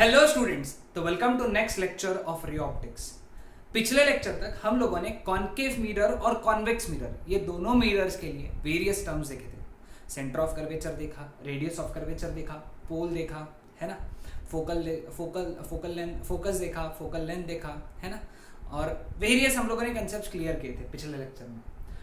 Hello students, तो welcome to next lecture of ray optics. पिछले lecture तक हम लोगों ने कॉन्केव मिरर और कॉन्वेक्स मिरर ये दोनों मिरर्स के लिए वेरियस टर्म्स देखे थे। सेंटर ऑफ कर्वेचर देखा, रेडियस ऑफ कर्वेचर देखा, पोल देखा, है ना, फोकस देखा, फोकल लेंथ देखा, है ना, और वेरियस हम लोगों ने कंसेप्ट क्लियर किए थे पिछले लेक्चर में।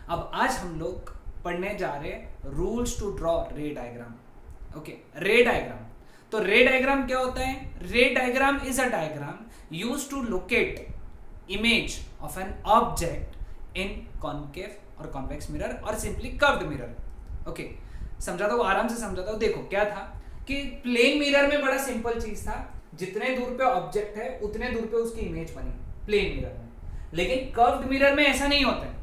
अब आज हम लोग पढ़ने जा रहे हैं rules to draw ray diagram. Okay, ray diagram. तो रे डायग्राम क्या होता है? Ray diagram is a diagram used to locate image of an object in concave और कॉन्वेक्स मिरर और सिंपली कर्व्ड मिरर। ओके, समझाता हूँ, आराम से समझाता हूँ। देखो क्या था कि प्लेन मिरर में बड़ा सिंपल चीज था, जितने दूर पे ऑब्जेक्ट है उतने दूर पे उसकी इमेज बनी प्लेन मिरर में। लेकिन कर्व्ड मिरर में ऐसा नहीं होता है।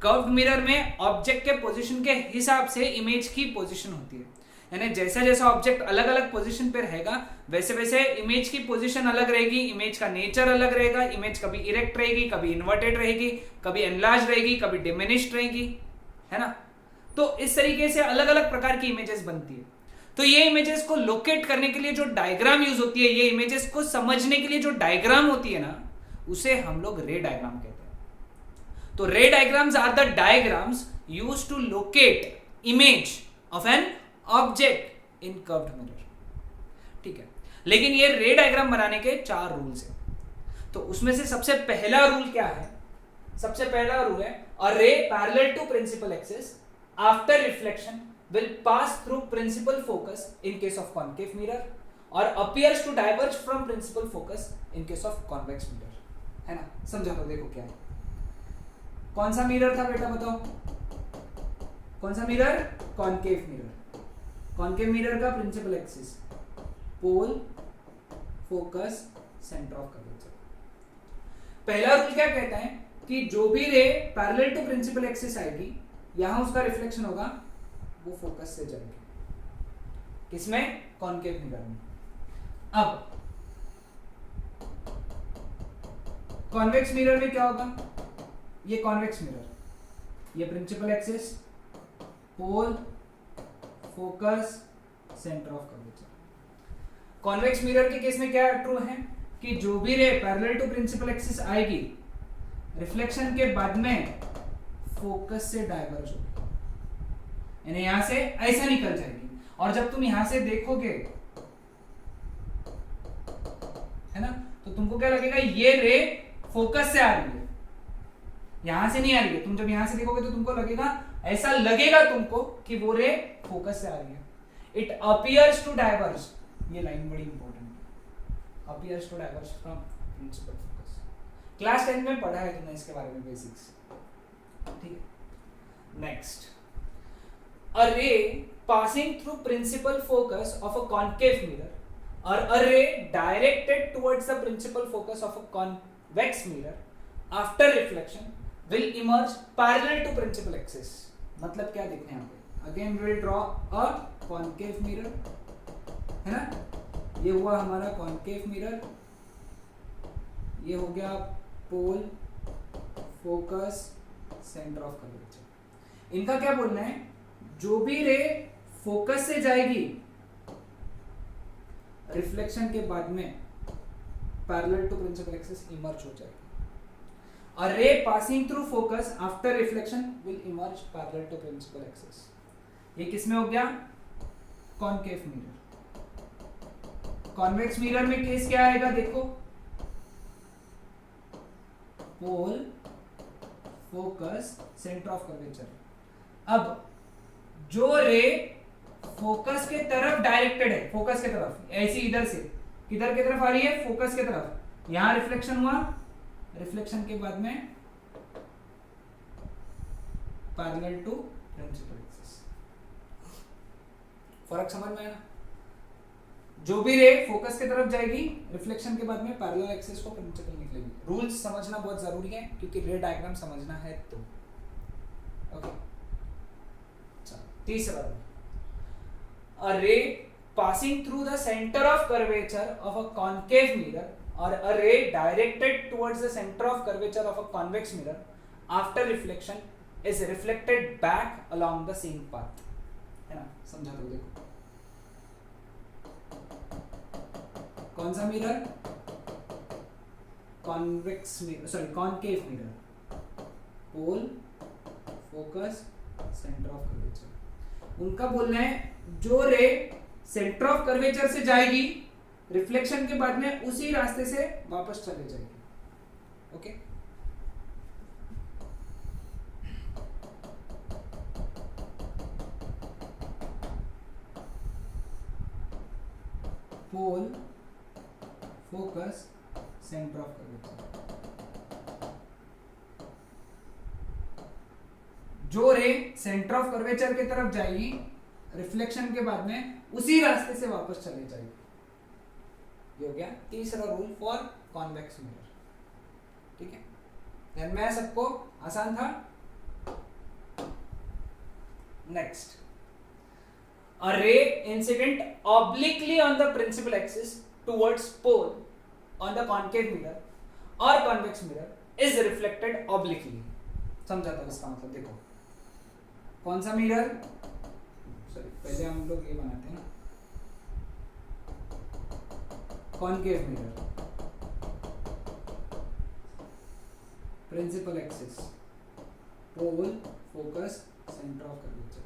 कर्व्ड मिरर में ऑब्जेक्ट के पोजीशन के हिसाब से इमेज की पोजीशन होती है, यानी जैसा जैसा ऑब्जेक्ट अलग अलग पोजीशन पे रहेगा वैसे वैसे इमेज की पोजीशन अलग रहेगी, इमेज का नेचर अलग रहेगा। इमेज कभी इरेक्ट रहेगी, कभी इन्वर्टेड रहेगी, कभी एनलार्ज रहेगी, कभी डिमिनिश्ड रहेगी, है ना। तो इस तरीके से अलग अलग प्रकार की इमेजेस बनती है। तो ये इमेजेस को लोकेट करने के लिए जो डायग्राम यूज होती है, ये इमेजेस को समझने के लिए जो डायग्राम होती है ना, उसे हम लोग रे डायग्राम कहते हैं। तो ray diagrams are the diagrams used to locate image of an object in curved mirror. ठीक है, लेकिन ये रे डायग्राम बनाने के 4 रूल्स हैं। तो उसमें से सबसे पहला रूल क्या है? सबसे पहला रूल है a ray parallel to principal axis after reflection will pass through principal focus in case of concave mirror और appears to diverge from principal focus in case of convex mirror, है ना। समझा लो, देखो क्या है। कौन सा मिरर था बेटा, बताओ कौन सा mirror? Concave mirror. Concave mirror का principal axis pole, focus, centre of curvature. पहला रूल क्या कहता है कि जो भी ray parallel to principal axis आएगी, यहां उसका रिफ्लेक्शन होगा, वो फोकस से जाएगी। किसमें? कॉन्केव मिरर में। अब कॉन्वेक्स मिरर में क्या होगा? ये कॉन्वेक्स मिरर, ये principal axis, pole, focus, centre of curvature. Convex mirror के केस में क्या ट्रू है कि जो भी ray parallel to principal axis आएगी, रिफ्लेक्शन के बाद में फोकस से डाइवर्ज होगी, यानी यहां से ऐसा निकल जाएगी। और जब तुम यहां से देखोगे, है ना, तो तुमको क्या लगेगा? ये रे फोकस से आ रही है, यहां से नहीं आ रही है। तुम जब यहां से देखोगे तो तुमको लगेगा, ऐसा लगेगा तुमको कि वो रे फोकस से आ रही है। इट अपीयर्स टू डाइवर्ज, ये लाइन बड़ी इंपॉर्टेंट है, appears to diverge from principal focus. Class 10 में पढ़ा है तुमने इसके बारे में, बेसिक्स। ठीक है, next, a ray passing through principal focus of a concave mirror और a ray directed towards the principal focus of a convex mirror after reflection will emerge parallel to principal axis। मतलब क्या देखते हैं यहाँ पे? Again we will draw a concave mirror, है ना। ये हुआ हमारा concave mirror, ये हो गया पोल, फोकस, सेंटर ऑफ कर्वेचर। इनका क्या बोलना है? जो भी रे फोकस से जाएगी, रिफ्लेक्शन के बाद में parallel to principal axis emerge हो जाएगी। A ray passing through focus after reflection will emerge parallel to principal axis। ये किसमें हो गया? Concave mirror. कॉन्वेक्स मिरर में केस क्या आएगा? देखो, पोल, फोकस, सेंटर ऑफ कर्वेचर। अब जो रे फोकस के तरफ डायरेक्टेड है, फोकस के तरफ, ऐसी इधर से किधर की तरफ आ रही है? फोकस के तरफ। यहां रिफ्लेक्शन हुआ, रिफ्लेक्शन के बाद में पैरेलल टू प्रिंसिपल एक्सिस। फर्क समझ में आया ना? जो भी रे फोकस की तरफ जाएगी, रिफ्लेक्शन के बाद में पैरेलल एक्सिस को प्रिंसिपल निकलेगी। रूल्स समझना बहुत जरूरी है, क्योंकि रे डायग्राम समझना है तो। ओके, तीसरा, a ray passing through the centre of curvature of a concave mirror or a ray directed towards the center of curvature of a convex mirror after reflection is reflected back along the same path, है ना। समझा दो, देखो कौन सा mirror? Convex mirror, sorry concave mirror, pole, focus, centre of curvature. उनका बोलना है जो रे सेंटर ऑफ कर्वेचर से जाएगी रिफ्लेक्शन के बाद में उसी रास्ते से वापस चले जाएगी। Okay, pole, focus, centre of curvature. जो रे सेंटर ऑफ कर्वेचर की तरफ जाएगी रिफ्लेक्शन के बाद में उसी रास्ते से वापस चले जाएगी। ये हो गया तीसरा रूल फॉर कॉन्वेक्स मिरर। ठीक है, ध्यान में सबको? आसान था। Next, a ray incident obliquely on the principal axis towards pole on the concave mirror or convex mirror is reflected obliquely। समझा था इसका मतलब? देखो कौन सा मिरर, सॉरी पहले हम लोग ये बनाते हैं ना, concave mirror, principal axis, pole, focus, centre of curvature.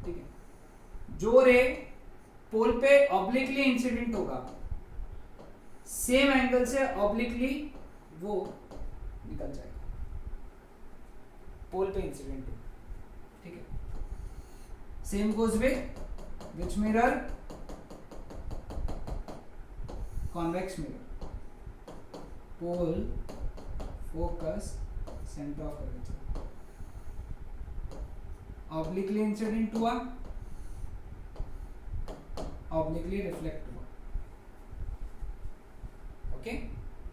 ठीक है, जो रे पोल पे ऑब्लिकली इंसिडेंट होगा सेम एंगल से ऑब्लिकली वो निकल जाएगा, पोल पे इंसिडेंट हो। ठीक है, same goes with which mirror? Convex mirror, pole, focus, centre of curvature. Obliquely incident हुआ, ऑब्लिकली रिफ्लेक्ट हुआ। Okay,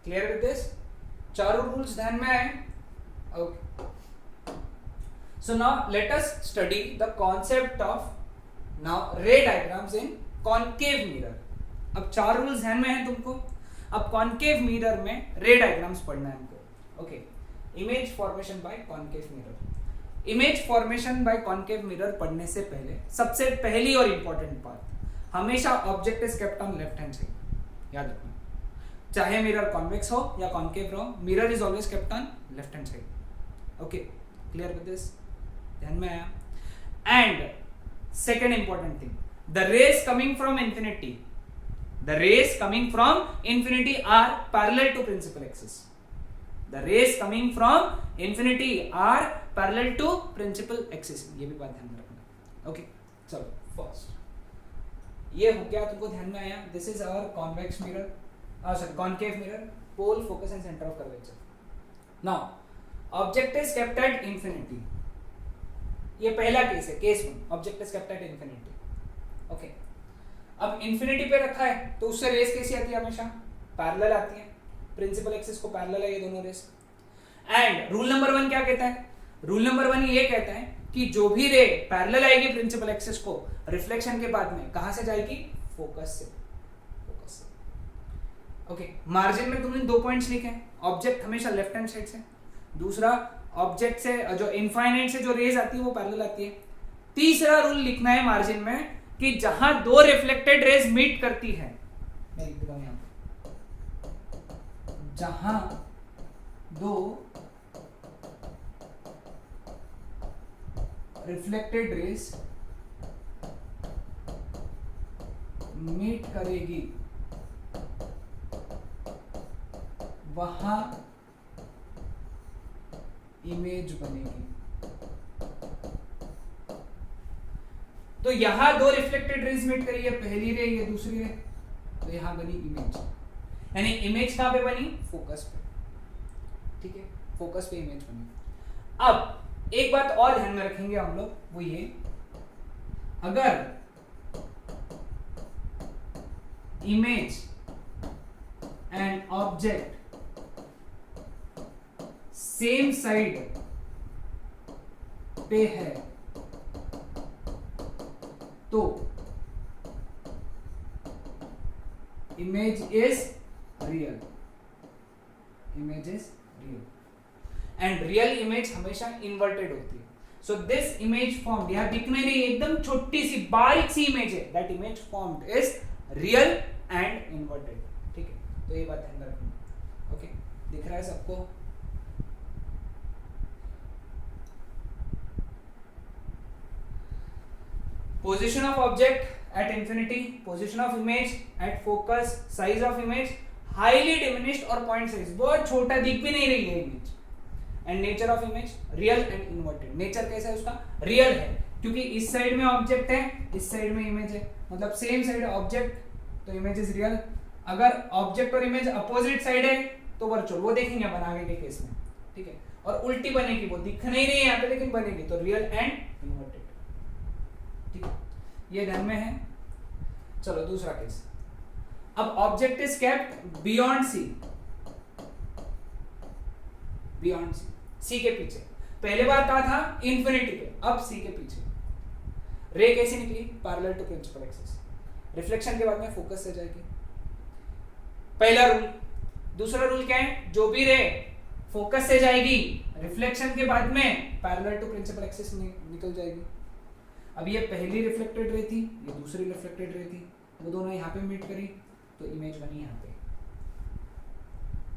clear with this? चारों रूल्स ध्यान में आए? Okay, so now let us study the concept of now रे diagrams इन concave mirror. अब चार rules ध्यान में हैं तुमको। अब कॉनकेव मिरर में रे डायग्राम्स पढ़ना है हमको। Okay, image formation by concave mirror. Image formation by concave mirror पढ़ने से पहले सबसे पहली और इंपॉर्टेंट बात, हमेशा object is kept on left hand side. याद रखना, चाहे मिरर कॉन्वेक्स हो या कॉनकेव हो, mirror is always kept on left hand side. Okay, clear with this? ध्यान में आया? And second important thing, the rays coming from infinity, the rays coming from infinity are parallel to principal axis. The rays coming from infinity are parallel to principal axis. ये भी बात ध्यान में रखना। Okay, चलो फर्स्ट ये हो गया, तुमको ध्यान में आया? This is our convex mirror, sorry concave mirror, pole, focus and centre of curvature. Now object is kept at infinity. ये पहला केस है, case 1, object is kept at infinity. Okay, अब इंफिनिटी पे रखा है तो उससे रेस कैसी आती है? हमेशा पैरेलल आती है, प्रिंसिपल एक्सिस को पैरेलल है ये दोनों रेस। एंड रूल नंबर 1 क्या कहता है? रूल नंबर 1 ये कहता है कि जो भी रे पैरेलल आएगी प्रिंसिपल एक्सिस को, रिफ्लेक्शन के बाद में कहां से जाएगी? फोकस से। फोकस से। ओके, मार्जिन में तुमने 2 पॉइंट्स लिखे हैं। ऑब्जेक्ट हमेशा लेफ्ट हैंड साइड से, दूसरा ऑब्जेक्ट से जो इनफाइनाइट से जो रेज आती है वो पैरेलल आती है। तीसरा रूल लिखना है मार्जिन में कि जहां दो रिफ्लेक्टेड रेज मीट करती है, मैं लिख देता हूं यहां, जहां दो रिफ्लेक्टेड रेज मीट करेगी वहां इमेज बनेगी। तो यहां दो रिफ्लेक्टेड रेज मीट करी है, पहली रे ये दूसरी रे, तो यहां बनी इमेज। यानी इमेज कहां पे बनी? फोकस पे। ठीक है, फोकस पे इमेज बनी। अब एक बात और ध्यान में रखेंगे हम लोग, वो ये, अगर image and object same side पे है तो image is real. Image is real and real image हमेशा इन्वर्टेड होती है। सो दिस इमेज फॉर्म्ड, यहां दिखने रही एकदम छोटी सी बारीक सी इमेज है, that image formed is real and inverted. ठीक है, तो ये बात ध्यान रखना। ओके, दिख रहा है सबको? Position of object at infinity, position of image at focus, size of image highly diminished और पॉइंट साइज बहुत छोटा, दिख भी नहीं रही है image, and nature of image real and inverted. Nature कैसा है उसका? रियल है, क्योंकि इस साइड में ऑब्जेक्ट है, इस साइड में इमेज है, मतलब सेम साइड ऑब्जेक्ट तो इमेज इज रियल। अगर ऑब्जेक्ट और इमेज अपोजिट साइड है तो वर्चुअल, वो देखेंगे अपन आगे के केस में, ठीक है। और उल्टी बनेगी, वो दिख नहीं रही है यहाँ पे लेकिन बनेगी, तो रियल एंड इन्वर्टेड, ठीक है, ये ध्यान में है। चलो दूसरा केस। अब object is kept beyond C, beyond C, C के पीछे। पहले बार कहा था इंफिनिटी पे, अब सी के पीछे। रे कैसे निकली? Parallel to principal axis. Reflection के बाद में फोकस से जाएगी, पहला रूल। दूसरा रूल क्या है? जो भी रे फोकस से जाएगी, रिफ्लेक्शन के बाद में पैरेलल टू प्रिंसिपल एक्सिस निकल जाएगी। अब ये पहली रिफ्लेक्टेड रे थी, ये दूसरी रिफ्लेक्टेड रे थी, वो दोनों यहाँ पे मीट करी तो इमेज बनी यहाँ पे,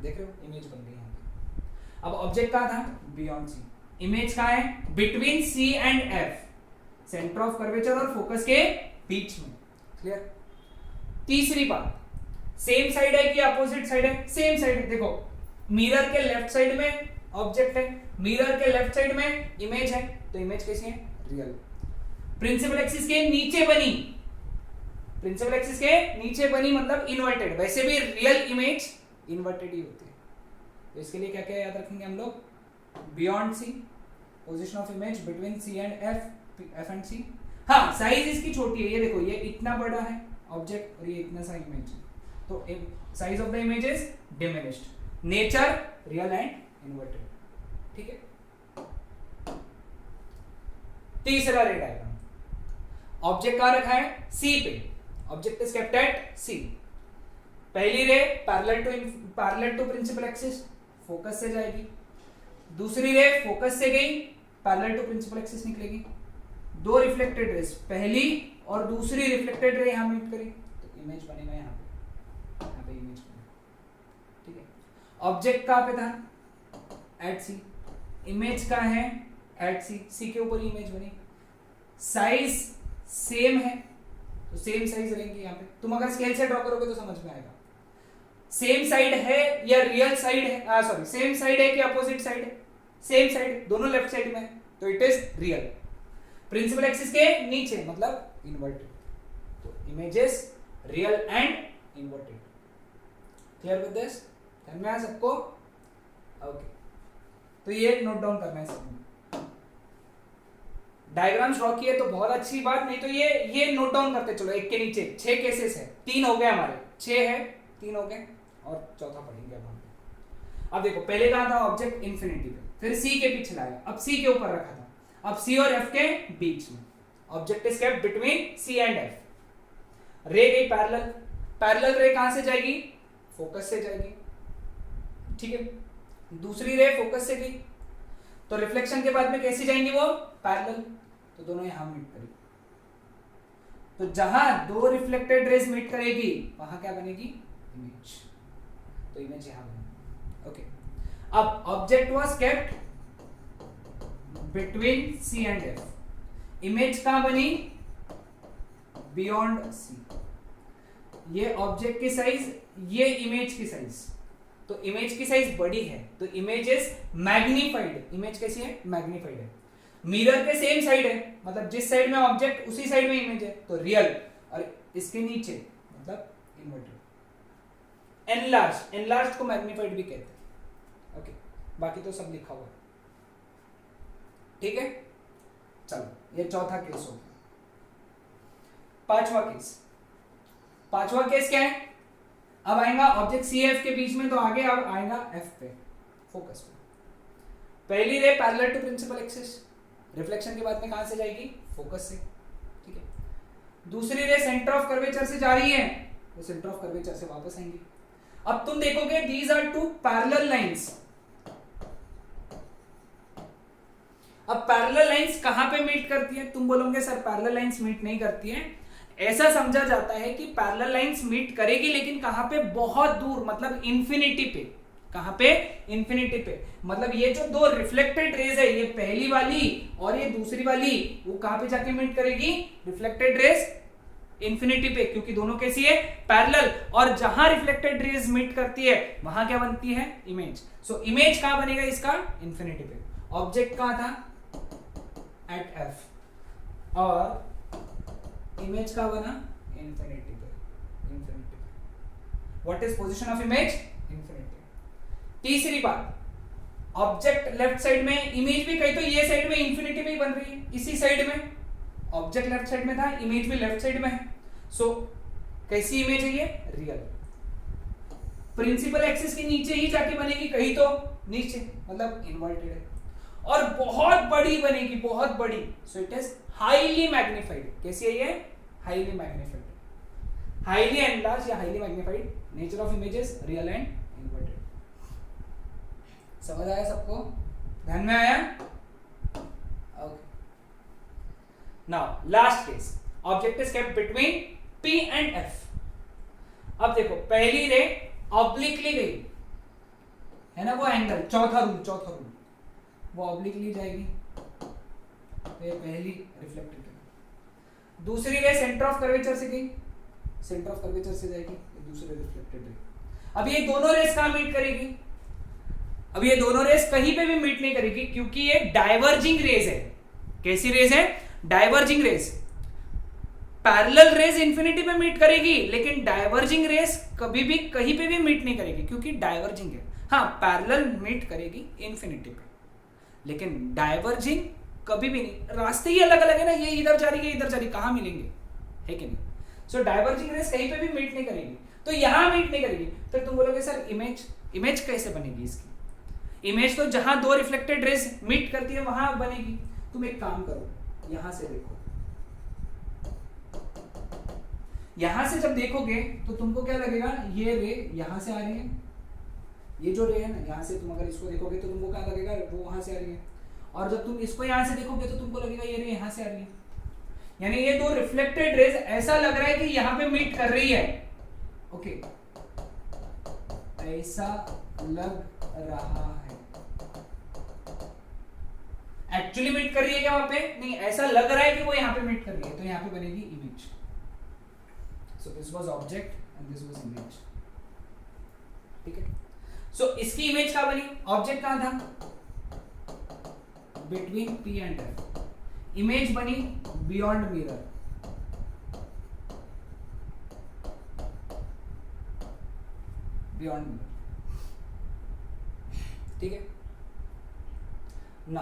देख रहे हो? इमेज बन गई यहाँ पे। अब ऑब्जेक्ट कहाँ था? बियॉन्ड सी। इमेज कहाँ है? Between C and F, centre of curvature और फोकस के बीच में। क्लियर? तीसरी बात, सेम साइड है कि अपोजिट साइड है? सेम साइड है। देखो, मिरर के लेफ्ट साइड में ऑब्जेक्ट है, मिरर के लेफ्ट साइड में इमेज है, तो इमेज कैसी है? रियल। प्रिंसिपल एक्सिस के नीचे बनी, प्रिंसिपल एक्सिस के नीचे बनी मतलब इन्वर्टेड। वैसे भी रियल इमेज इन्वर्टेड ही होती है, तो इसके लिए क्या क्या याद रखेंगे हम लोग? Beyond C, position of image between C and F and C. हाँ, साइज इसकी छोटी है, ये देखो, ये इतना बड़ा है ऑब्जेक्ट और ये इतना सा इमेज है, तो size of the image is diminished. Nature real and inverted, ठीक है। तीसरा रे डायग्राम। ऑब्जेक्ट कहां रखा है? सी पे, object is kept at C. पहली ray parallel to principal axis, focus से जाएगी। दूसरी रे फोकस से गई, पैरेलल टू प्रिंसिपल एक्सिस निकलेगी। दो रिफ्लेक्टेड रेस, पहली और दूसरी रिफ्लेक्टेड रे यहां मीट करी तो इमेज बनेगा यहाँ पे इमेज बनेगा, ठीक है। ऑब्जेक्ट कहां पे था? एट सी। इमेज कहां है? एट सी। सी के ऊपर इमेज बनी। साइज सेम है तो सेम साइज रहेंगे यहाँ पे। तुम अगर स्केल से ड्रॉ करोगे तो समझ में आएगा। सेम साइड है या रियल साइड है, सॉरी, सेम साइड है कि अपोजिट साइड है? सेम साइड, दोनों लेफ्ट साइड में है, तो it is real. Principal axis के नीचे मतलब इन्वर्टेड, तो images real and inverted. Clear with this? ध्यान में आया सबको? ओके, तो ये नोट डाउन करना है सबको। डायग्राम्स ड्रॉ किए तो बहुत अच्छी बात, नहीं तो ये नोट डाउन करते चलो। एक के नीचे 6 केसेस है, 3 हो गए हमारे, 6 है, 3 हो गए और चौथा पढ़ेंगे अब हम। अब देखो, पहले कहा था ऑब्जेक्ट इंफिनिटी पे, फिर सी के पीछे लाया, अब सी के ऊपर रखा था, अब सी और एफ के बीच में। Object is kept between C and F. Ray गई पैरेलल, पैरेलल रे कहां से जाएगी? फोकस से जाएगी, ठीक है। दूसरी रे फोकस से गई तो रिफ्लेक्शन के बाद में कैसी जाएंगी वो? पैरेलल, तो दोनों यहां मीट करेगी। तो जहां दो रिफ्लेक्टेड रेज मीट करेगी वहां क्या बनेगी? इमेज। तो इमेज यहां बनेगी, ओके। अब object was kept between C and F, image कहां बनी? Beyond C. ये ऑब्जेक्ट की साइज, ये इमेज की साइज, तो इमेज की साइज बड़ी है तो इमेज इज मैग्नीफाइड। इमेज कैसी है? मैग्नीफाइड है। मिरर के सेम साइड है, मतलब जिस साइड में ऑब्जेक्ट उसी साइड में इमेज है, तो रियल, और इसके नीचे मतलब इन्वर्टेड। एनलार्ज, एनलार्ज को मैग्नीफाइड भी कहते हैं, ओके। बाकी तो सब लिखा हुआ है, ठीक है। चलो, ये चौथा केस हो गया। पांचवा केस क्या है? अब आएगा ऑब्जेक्ट सी एफ के बीच में, तो आगे अब आएगा एफ पे, फोकस पे। पहली ray parallel to principal axis, reflection के बाद में कहां से जाएगी? फोकस से, ठीक है। दूसरी रे सेंटर ऑफ कर्वेचर से जा रही है, वो सेंटर ऑफ कर्वेचर से वापस आएंगी। अब तुम देखोगे these are two parallel lines. अब पैरेलल लाइंस कहां पे मीट करती है? तुम बोलोगे सर पैरेलल लाइंस मीट नहीं करती है, ऐसा समझा जाता है कि पैरेलल लाइंस मीट करेगी, लेकिन कहां पे, बहुत दूर, मतलब इंफिनिटी पे। कहां पे? इंफिनिटी पे। मतलब ये जो दो रिफ्लेक्टेड रेज है, ये पहली वाली और ये दूसरी वाली, वो कहां पे जाके मीट करेगी? रिफ्लेक्टेड रेज इंफिनिटी पे, क्योंकि दोनों कैसी है? पैरेलल। और जहां रिफ्लेक्टेड रेज मीट करती है वहां क्या बनती है? इमेज। सो इमेज कहां बनेगा इसका? इंफिनिटी पे। ऑब्जेक्ट कहां था? एट एफ, और इमेज का बना? इंफिनिटी पे। इंफिनिटी पे। What is position of image? Infinity. तीसरी बात, ऑब्जेक्ट लेफ्ट साइड में, इमेज भी कहीं तो ये साइड में इंफिनिटी में ही बन रही है, इसी साइड में। ऑब्जेक्ट लेफ्ट साइड में था, इमेज भी लेफ्ट साइड में है। सो कैसी इमेज है ये? रियल। प्रिंसिपल एक्सिस के नीचे ही जाके बनेगी, कहीं तो नीचे, मतलब इन्वर्टेड है, और बहुत बड़ी बनेगी, बहुत बड़ी। So it is highly magnified. कैसी है ये? Highly magnified. हाईली एनलार्ज या highly magnified. Nature of images real and inverted. समझ आया सबको? ध्यान में आया? Okay. Now last case, object is kept between P and F। अब देखो, पहली रे ऑब्लिकली गई है ना, वो एंगल, चौथा रूल, वो ऑब्लिकली जाएगी, तो ये पहली रिफ्लेक्टेड रे। दूसरी रे सेंटर ऑफ कर्वेचर से गई, सेंटर ऑफ कर्वेचर से जाएगी, ये दूसरी रिफ्लेक्टेड रे। अब ये दोनों रेस कहां मीट करेगी? अब ये दोनों रेस कहीं पे भी मीट नहीं करेगी, क्योंकि ये डाइवर्जिंग रेस है। कैसी रेस है? Diverging rays. Parallel rays infinity पे मीट करेगी, लेकिन डाइवर्जिंग रेस कभी भी कहीं पे भी मीट नहीं करेगी, क्योंकि डाइवर्जिंग है। हाँ, पैरेलल मीट करेगी इंफिनिटी पे, लेकिन डाइवर्जिंग कभी भी नहीं। रास्ते ही अलग अलग है ना, ये इधर जा रही है, इधर जा रही, कहां मिलेंगे? है कि नहीं? सो डाइवर्जिंग रेस कहीं पे भी मीट नहीं करेगी, तो यहां मीट नहीं करेगी। फिर तुम बोलोगे सर इमेज कैसे बनेगी इसकी? इमेज तो जहां दो रिफ्लेक्टेड रेस मीट करती है वहां बनेगी। तुम एक काम करो, यहां से देखो, यहां से जब देखोगे तो तुमको क्या लगेगा? ये रे यहां से आ रही है, ये जो रे है ना, यहां से तुम अगर इसको देखोगे तो तुमको क्या लगेगा? वो वहां से आ रही है। और जब तुम इसको यहां से देखोगे तो तुमको लगेगा ये रे यहां से आ रही है। यानी ये दो रिफ्लेक्टेड रेज ऐसा लग रहा है कि यहां पे मीट कर रही है। ओके, ऐसा लग रहा है। एक्चुअली मीट कर रही है क्या वहां पे? नहीं, ऐसा लग रहा है कि वो यहां पे मीट कर रही है, तो यहां पे बनेगी image. So this was object and this was image. ठीक है। सो इसकी इमेज कहां बनी? ऑब्जेक्ट कहां था? Between P and F। Image बनी बियॉन्ड मिरर। Beyond mirror. ठीक है ना?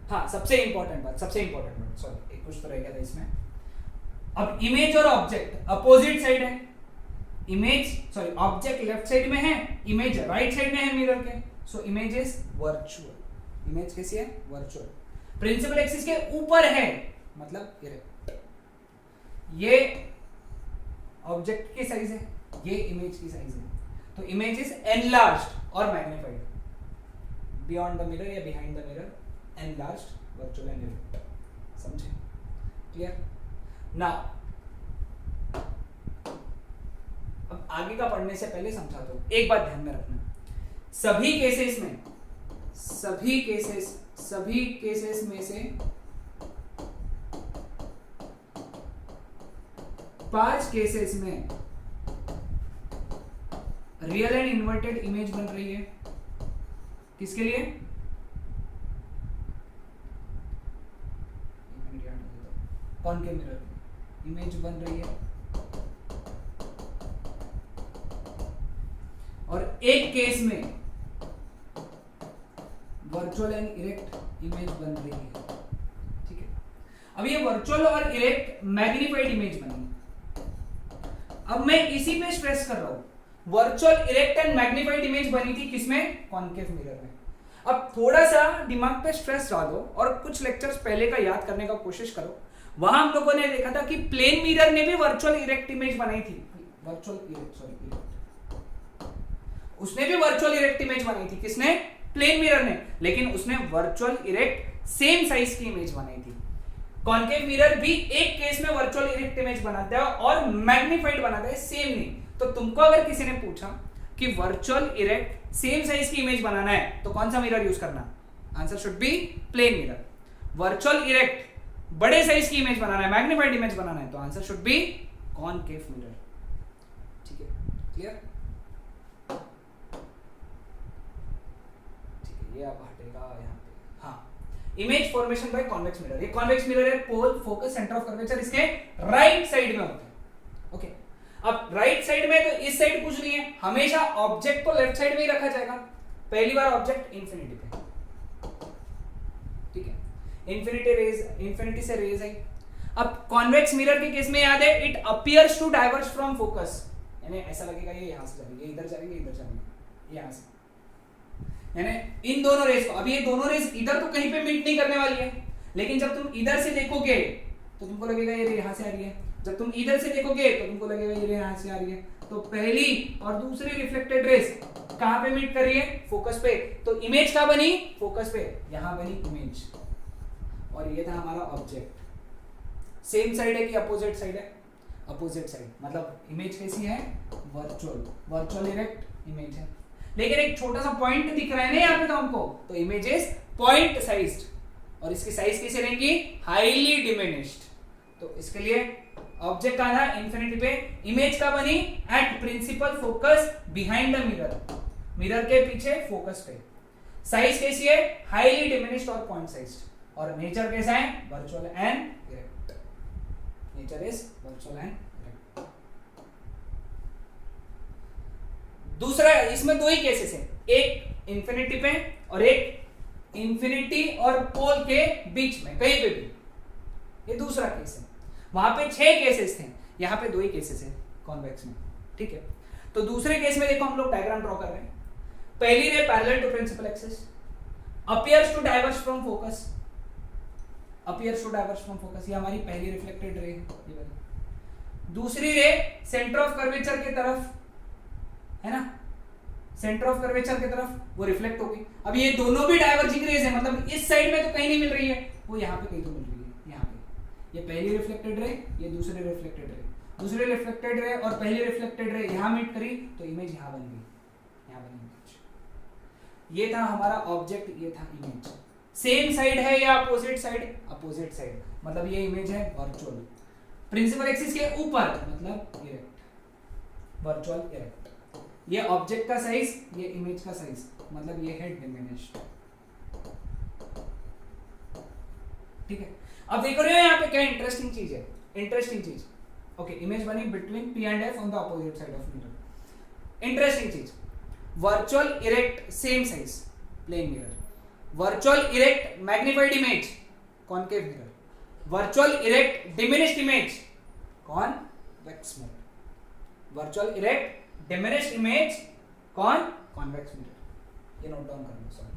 हाँ, सबसे इंपॉर्टेंट बात, सॉरी, एक कुछ तो रह गया था इसमें। अब इमेज और ऑब्जेक्ट अपोजिट साइड है। ऑब्जेक्ट लेफ्ट साइड में है, इमेज राइट साइड में है मिरर के। So image is virtual. Image कैसी है? वर्चुअल। प्रिंसिपल एक्सिस के ऊपर है, मतलब इरेक्ट। ये ऑब्जेक्ट की साइज है, ये इमेज की साइज है। तो इमेज इज एनलार्ज्ड और मैग्नीफाइड। बियॉन्ड द मिरर या behind the mirror, enlarged, virtual and erect. समझे? क्लियर? नाउ अब आगे का पढ़ने से पहले समझा दो, एक बात ध्यान में रखना, सभी केसेस में से 5 केसेस में रियल एंड इन्वर्टेड इमेज बन रही है। किसके लिए? कॉनकेव मिरर इमेज बन रही है, और एक केस में वर्चुअल एंड इरेक्ट इमेज बन रही है। ठीक है। अब ये वर्चुअल और इरेक्ट मैग्नीफाइड इमेज बनी। अब मैं इसी पे स्ट्रेस कर रहा हूं, virtual erect and magnified image बनी थी किसमें? कॉनकेव मिरर में। अब थोड़ा सा दिमाग पे स्ट्रेस डालो और कुछ लेक्चर्स पहले का याद करने का कोशिश करो। वहां हम लोगों ने देखा था कि प्लेन मिरर ने भी वर्चुअल इरेक्ट इमेज बनाई थी। उसने भी वर्चुअल इरेक्ट इमेज बनाई थी। किसने? प्लेन मिरर ने। लेकिन उसने वर्चुअल इरेक्ट सेम साइज की इमेज बनाई थी। कॉन्केव मिरर भी एक केस में वर्चुअल इरेक्ट इमेज बनाता है और मैग्नीफाइड बनाता है, सेम नहीं। तो तुमको अगर किसी ने पूछा कि वर्चुअल इरेक्ट सेम साइज की इमेज बनाना है तो कौन सा मिरर यूज करना, answer should be plane mirror. Virtual erect बड़े साइज की इमेज बनाना है, मैग्नीफाइड इमेज बनाना है, तो answer should be concave mirror. ठीक है, क्लियर? ठीक है, ये अब हटेगा यहाँ पे। हाँ, image formation by convex mirror. ये कॉन्वेक्स मिरर है, पोल, फोकस, सेंटर ऑफ कर्वेचर इसके राइट साइड में होता है। ओके, अब राइट साइड में तो इस साइड कुछ नहीं है, हमेशा ऑब्जेक्ट को लेफ्ट साइड में ही रखा जाएगा। पहली बार ऑब्जेक्ट इंफिनिटी पे, ठीक है, इंफिनिटी से रेज आई। अब कॉन्वेक्स मिरर के केस में याद है, it appears to diverge from focus, यानी ऐसा लगेगा ये यहां से जा रही है, इधर जा रही है, इधर जा रही है, यहां से, यानी इन दोनों रेज को, अब ये दोनों रेज इधर तो कहीं पे मीट नहीं करने वाली है, लेकिन जब तुम इधर से देखोगे तो तुमको लगेगा ये यहां से आ रही है, जब तुम इधर से देखोगे तो तुमको लगेगा ये यहां से आ रही है। तो पहली और दूसरी रिफ्लेक्टेड रेज कहां पे मीट कर रही है, फोकस पे। तो इमेज कहां बनी, फोकस पे, यहां बनी इमेज, और ये था हमारा ऑब्जेक्ट। सेम साइड है कि अपोजिट साइड है, अपोजिट साइड, मतलब इमेज कैसी है, वर्चुअल इरेक्ट इमेज है। लेकिन एक छोटा सा पॉइंट दिख रहा है ना यहाँ पे तो हमको, तो इमेज इज पॉइंट साइज्ड, और इसकी साइज कैसे रहेंगी, हाईली डिमिनिश्ड। तो इसके लिए ऑब्जेक्ट का था इंफिनिटी पे, इमेज का बनी at principal focus behind the mirror, mirror के पीछे फोकस पे। साइज कैसी है, हाईली डिमिनिश्ड और पॉइंट साइज्ड, और नेचर कैसा है, virtual and erect. Nature is virtual and erect. दूसरा, इसमें दो ही केसेस है, एक इंफिनिटी पे और एक इंफिनिटी और पोल के बीच में, कहीं पे भी, ये दूसरा केस है। वहां पे 6 केसेस थे, यहां पे 2 ही केसेस है कॉन्वेक्स में, ठीक है। तो दूसरे केस में देखो हम लोग डायग्राम ड्रॉ कर रहे हैं। पहली ray parallel to principal axis, appears to diverge from focus, appears to diverge from focus, ये हमारी पहली रिफ्लेक्टेड रे है, ये वाली। दूसरी रे सेंटर ऑफ कर्वेचर की तरफ है ना, सेंटर ऑफ कर्वेचर की तरफ वो रिफ्लेक्ट हो गई। अब ये दोनों भी डाइवर्जिंग रेज है, मतलब इस साइड में तो कहीं नहीं मिल रही है, वो यहाँ पे कहीं तो मिल रही है, यहाँ पे। ये पहली रिफ्लेक्टेड रे, ये दूसरी रिफ्लेक्टेड रे, दूसरी रिफ्लेक्टेड रे और पहली रिफ्लेक्टेड रे यहाँ मीट करी तो इमेज यहाँ बन गई, यहाँ बनी इमेज। ये था हमारा ऑब्जेक्ट, ये था इमेज। सेम साइड है या अपोजिट साइड, अपोजिट साइड, मतलब ये इमेज है वर्चुअल, प्रिंसिपल एक्सिस के ऊपर, मतलब इरेक्ट, वर्चुअल इरेक्ट। ये ऑब्जेक्ट का साइज, ये इमेज का साइज, मतलब ये है डिमिनिश्ड, ठीक है। अब देख रहे हो यहाँ पे क्या इंटरेस्टिंग चीज है, इंटरेस्टिंग चीज, ओके, इमेज बनी between P and F on the opposite side of mirror. Interesting चीज, virtual erect same size plane mirror, virtual erect magnified image concave mirror, virtual erect diminished image convex mirror, virtual erect diminished image convex mirror. ये note down कर लो, sorry.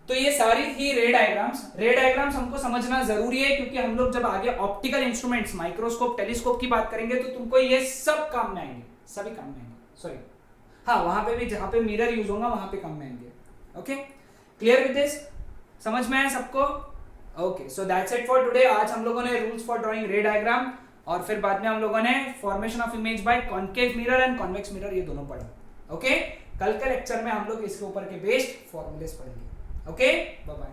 तो ये सारी थी रे diagrams. रे डायग्राम्स हमको समझना जरूरी है, क्योंकि हम लोग जब आगे ऑप्टिकल इंस्ट्रूमेंट्स, माइक्रोस्कोप, टेलीस्कोप की बात करेंगे तो तुमको ये सब काम में आएंगे, सभी काम में आएंगे, सॉरी, हाँ, वहां पे भी जहां पे मिरर यूज होगा वहां पे काम में आएंगे। ओके, क्लियर विद दिस, समझ में आया सबको? Okay, so that's it for today. आज हम लोगों ने रूल्स फॉर ड्राइंग रे डायग्राम, और फिर बाद में हम लोगों ने formation of image by concave mirror and convex mirror, ये दोनों पढ़ा। ओके, कल के लेक्चर में हम लोग इसके ऊपर के बेस्ड फॉर्मूलेस पढ़ेंगे। Okay, bye bye.